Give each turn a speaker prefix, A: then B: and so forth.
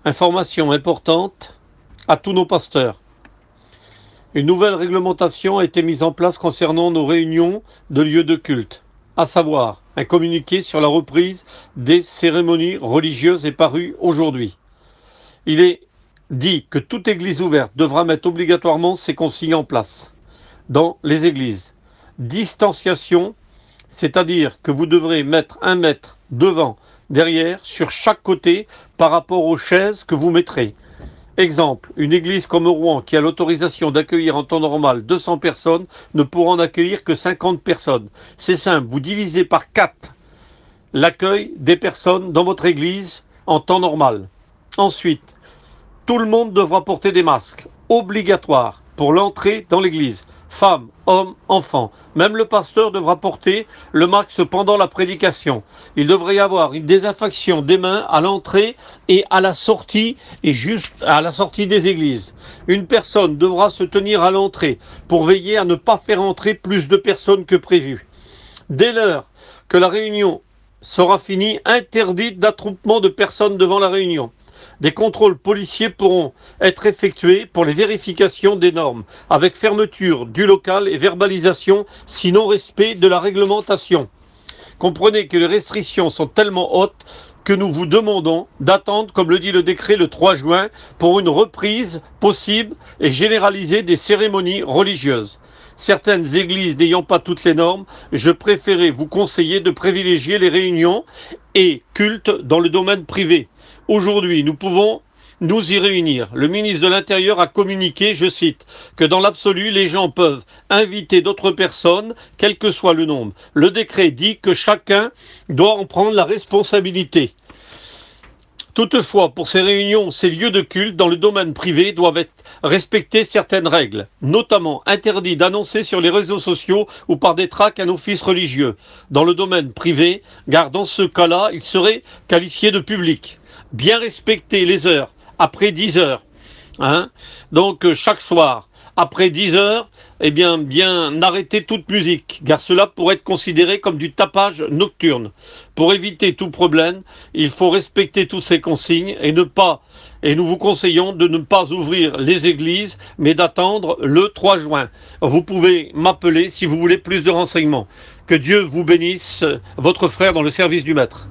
A: Information importante à tous nos pasteurs. Une nouvelle réglementation a été mise en place concernant nos réunions de lieux de culte, à savoir un communiqué sur la reprise des cérémonies religieuses est paru aujourd'hui. Il est dit que toute église ouverte devra mettre obligatoirement ces consignes en place dans les églises. Distanciation, c'est-à-dire que vous devrez mettre 1 mètre devant, derrière, sur chaque côté par rapport aux chaises que vous mettrez. Exemple, une église comme Rouen qui a l'autorisation d'accueillir en temps normal 200 personnes ne pourra en accueillir que 50 personnes. C'est simple, vous divisez par 4 l'accueil des personnes dans votre église en temps normal. Ensuite, tout le monde devra porter des masques, obligatoires pour l'entrée dans l'église. Femmes, hommes, enfants. Même le pasteur devra porter le masque pendant la prédication. Il devrait y avoir une désinfection des mains à l'entrée et à la sortie, et juste à la sortie des églises. Une personne devra se tenir à l'entrée pour veiller à ne pas faire entrer plus de personnes que prévu. Dès lors que la réunion sera finie, interdite d'attroupement de personnes devant la réunion. Des contrôles policiers pourront être effectués pour les vérifications des normes, avec fermeture du local et verbalisation si non-respect de la réglementation. Comprenez que les restrictions sont tellement hautes que nous vous demandons d'attendre, comme le dit le décret, le 3 juin, pour une reprise possible et généralisée des cérémonies religieuses. Certaines églises n'ayant pas toutes les normes, je préférais vous conseiller de privilégier les réunions et cultes dans le domaine privé. Aujourd'hui, nous pouvons nous y réunir. Le ministre de l'Intérieur a communiqué, je cite, que dans l'absolu, les gens peuvent inviter d'autres personnes, quel que soit le nombre. Le décret dit que chacun doit en prendre la responsabilité. Toutefois, pour ces réunions, ces lieux de culte dans le domaine privé doivent respecter certaines règles, notamment interdit d'annoncer sur les réseaux sociaux ou par des tracts un office religieux dans le domaine privé, car dans ce cas-là, il serait qualifié de public. Bien respecter les heures, après 10 heures, donc chaque soir, après 10 heures, bien arrêter toute musique, car cela pourrait être considéré comme du tapage nocturne. Pour éviter tout problème, il faut respecter toutes ces consignes et nous vous conseillons de ne pas ouvrir les églises, mais d'attendre le 3 juin. Vous pouvez m'appeler si vous voulez plus de renseignements. Que Dieu vous bénisse, votre frère dans le service du Maître.